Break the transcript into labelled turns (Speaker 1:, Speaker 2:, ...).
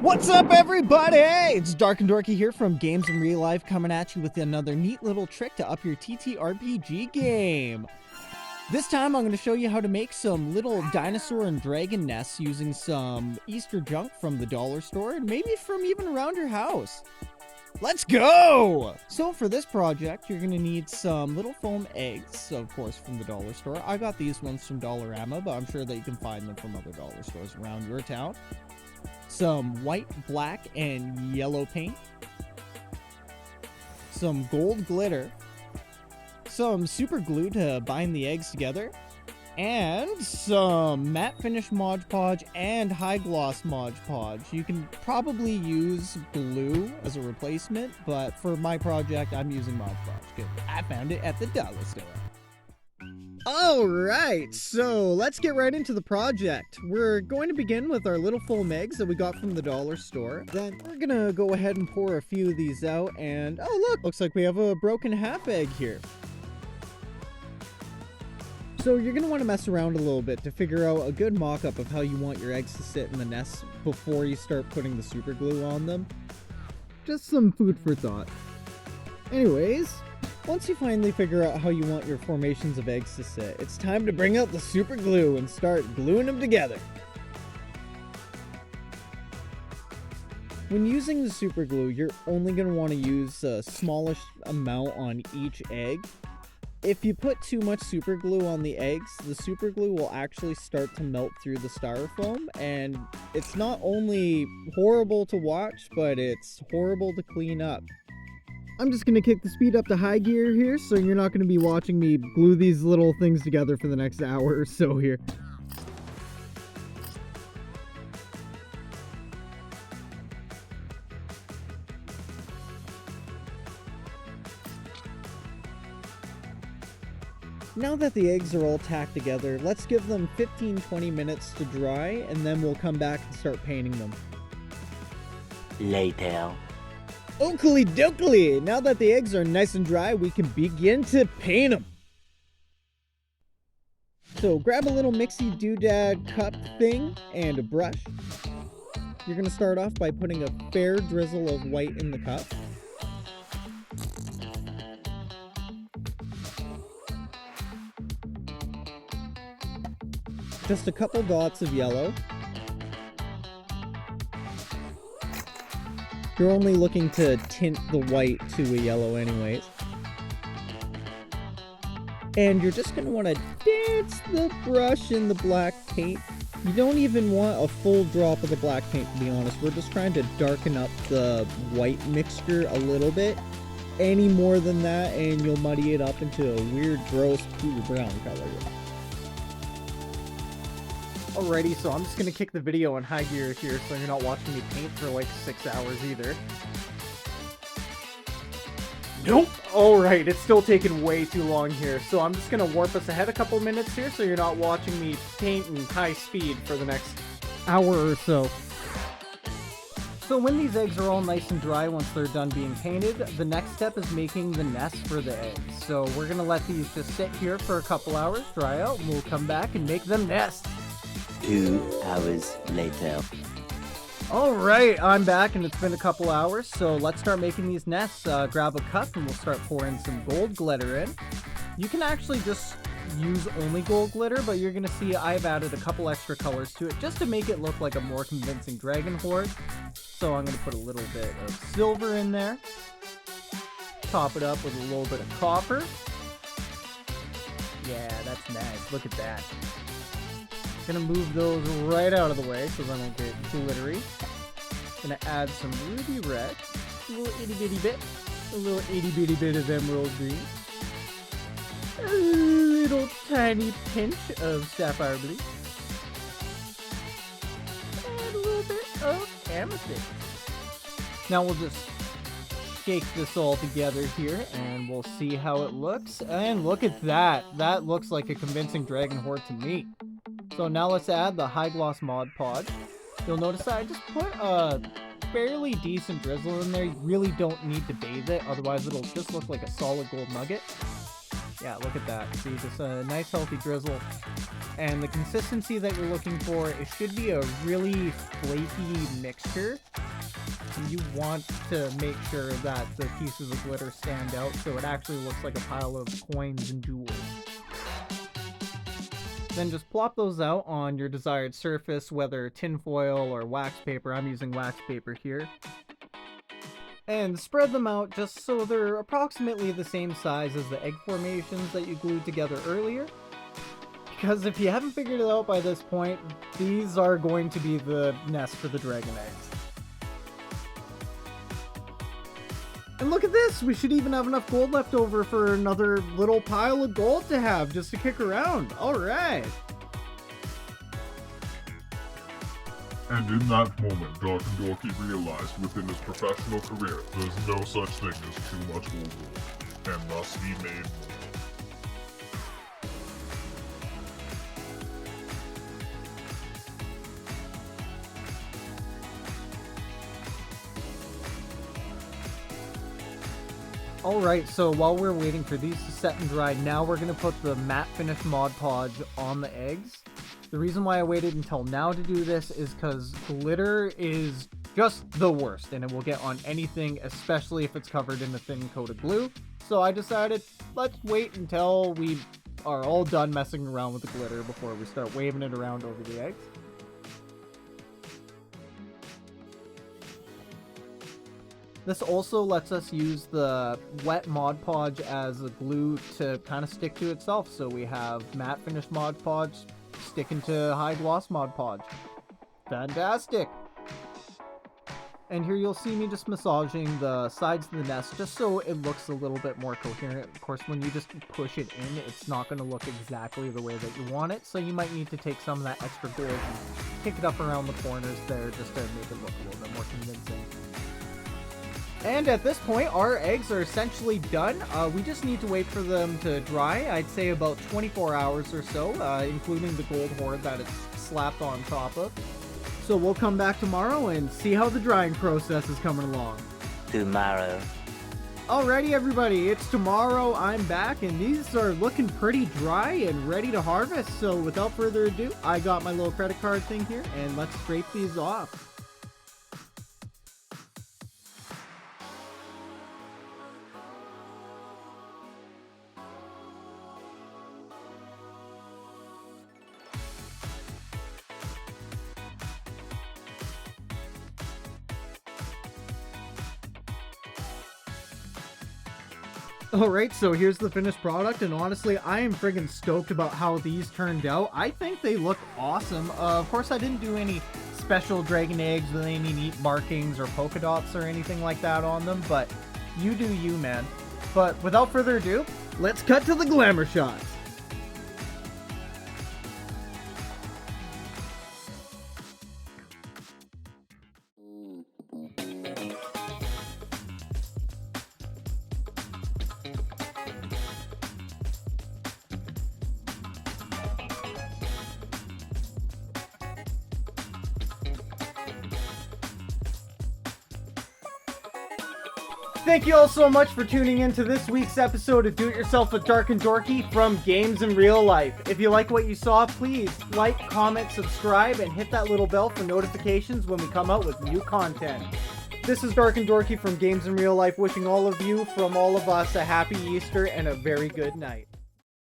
Speaker 1: What's up, everybody? It's DarknDorky here from Games in Real Life, coming at you with another neat little trick to up your TTRPG game. This time I'm going to show you how to make some little dinosaur and dragon nests using some Easter junk from the dollar store and maybe from even around your house. Let's go! So for this project, you're going to need some little foam eggs, of course, from the dollar store. I got these ones from Dollarama, but I'm sure that you can find them from other dollar stores around your town. Some white, black, and yellow paint. Some gold glitter. Some super glue to bind the eggs together. And some matte finish Mod Podge and high gloss Mod Podge. You can probably use glue as a replacement, but for my project, I'm using Mod Podge because I found it at the dollar store. Alright, so let's get right into the project. We're going to begin with our little foam eggs that we got from the dollar store. Then we're gonna go ahead and pour a few of these out, and oh look, looks like we have a broken half egg here. So you're gonna want to mess around a little bit to figure out a good mock-up of how you want your eggs to sit in the nest before you start putting the super glue on them. Just some food for thought. Anyways, once you finally figure out how you want your formations of eggs to sit, it's time to bring out the super glue and start gluing them together. When using the super glue, you're only going to want to use a smallish amount on each egg. If you put too much super glue on the eggs, the super glue will actually start to melt through the styrofoam, and it's not only horrible to watch, but it's horrible to clean up. I'm just going to kick the speed up to high gear here, so you're not going to be watching me glue these little things together for the next hour or so here. Now that the eggs are all tacked together, let's give them 15-20 minutes to dry, and then we'll come back and start painting them.
Speaker 2: Later.
Speaker 1: Oakley dokley! Now that the eggs are nice and dry, we can begin to paint them. So grab a little mixy doodad cup thing and a brush. You're going to start off by putting a fair drizzle of white in the cup. Just a couple dots of yellow. You're only looking to tint the white to a yellow anyways. And you're just going to want to dance the brush in the black paint. You don't even want a full drop of the black paint, to be honest. We're just trying to darken up the white mixture a little bit. Any more than that and you'll muddy it up into a weird, gross, blue brown color. Alrighty, so I'm just going to kick the video on high gear here so you're not watching me paint for like 6 hours either. Nope! Alright, it's still taking way too long here, so I'm just going to warp us ahead a couple minutes here so you're not watching me paint in high speed for the next hour or so. So when these eggs are all nice and dry once they're done being painted, the next step is making the nest for the eggs. So we're going to let these just sit here for a couple hours, dry out, and we'll come back and make them nest.
Speaker 2: 2 hours later.
Speaker 1: Alright, I'm back and it's been a couple hours, so let's start making these nests. Grab a cup and we'll start pouring some gold glitter in. You can actually just use only gold glitter, but you're going to see I've added a couple extra colors to it just to make it look like a more convincing dragon horde. So I'm going to put a little bit of silver in there. Top it up with a little bit of copper. Yeah, that's nice. Look at that. Gonna move those right out of the way so they don't get glittery. Gonna add some ruby red, a little itty bitty bit, a little itty bitty bit of emerald green, a little tiny pinch of sapphire blue, and a little bit of amethyst. Now we'll just shake this all together here and we'll see how it looks. And look at that. That looks like a convincing dragon horde to me. So now let's add the high gloss Mod Podge. You'll notice that I just put a fairly decent drizzle in there. You really don't need to bathe it, otherwise it'll just look like a solid gold nugget. Yeah, look at that. See, just a nice healthy drizzle. And the consistency that you're looking for, it should be a really flaky mixture. You want to make sure that the pieces of glitter stand out so it actually looks like a pile of coins and jewels. Then just plop those out on your desired surface, whether tinfoil or wax paper. I'm using wax paper here. And spread them out just so they're approximately the same size as the egg formations that you glued together earlier. Because if you haven't figured it out by this point, these are going to be the nest for the dragon eggs. And look at this! We should even have enough gold left over for another little pile of gold to have just to kick around. Alright!
Speaker 3: And in that moment, DarknDorky realized within his professional career there's no such thing as too much gold, and thus he made more.
Speaker 1: Alright, so while we're waiting for these to set and dry, now we're going to put the matte finish Mod Podge on the eggs. The reason why I waited until now to do this is because glitter is just the worst, and it will get on anything, especially if it's covered in a thin coat of glue. So I decided, let's wait until we are all done messing around with the glitter before we start waving it around over the eggs. This also lets us use the wet Mod Podge as a glue to kind of stick to itself. So we have matte finish Mod Podge sticking to high gloss Mod Podge. Fantastic! And here you'll see me just massaging the sides of the nest just so it looks a little bit more coherent. Of course, when you just push it in, it's not going to look exactly the way that you want it. So you might need to take some of that extra gold and kick it up around the corners there just to make it look a little bit more convincing. And at this point, our eggs are essentially done. We just need to wait for them to dry. I'd say about 24 hours or so, including the gold hoard that it's slapped on top of. So we'll come back tomorrow and see how the drying process is coming along.
Speaker 2: Tomorrow.
Speaker 1: Alrighty, everybody, it's tomorrow. I'm back, and these are looking pretty dry and ready to harvest. So without further ado, I got my little credit card thing here, and let's scrape these off. Alright, so here's the finished product, and honestly, I am friggin' stoked about how these turned out. I think they look awesome. Of course, I didn't do any special dragon eggs with any neat markings or polka dots or anything like that on them, but you do you, man. But without further ado, let's cut to the glamour shots. Thank you all so much for tuning in to this week's episode of Do It Yourself with DarknDorky from Games in Real Life. If you like what you saw, please like, comment, subscribe, and hit that little bell for notifications when we come out with new content. This is DarknDorky from Games in Real Life, wishing all of you, from all of us, a happy Easter and a very good night.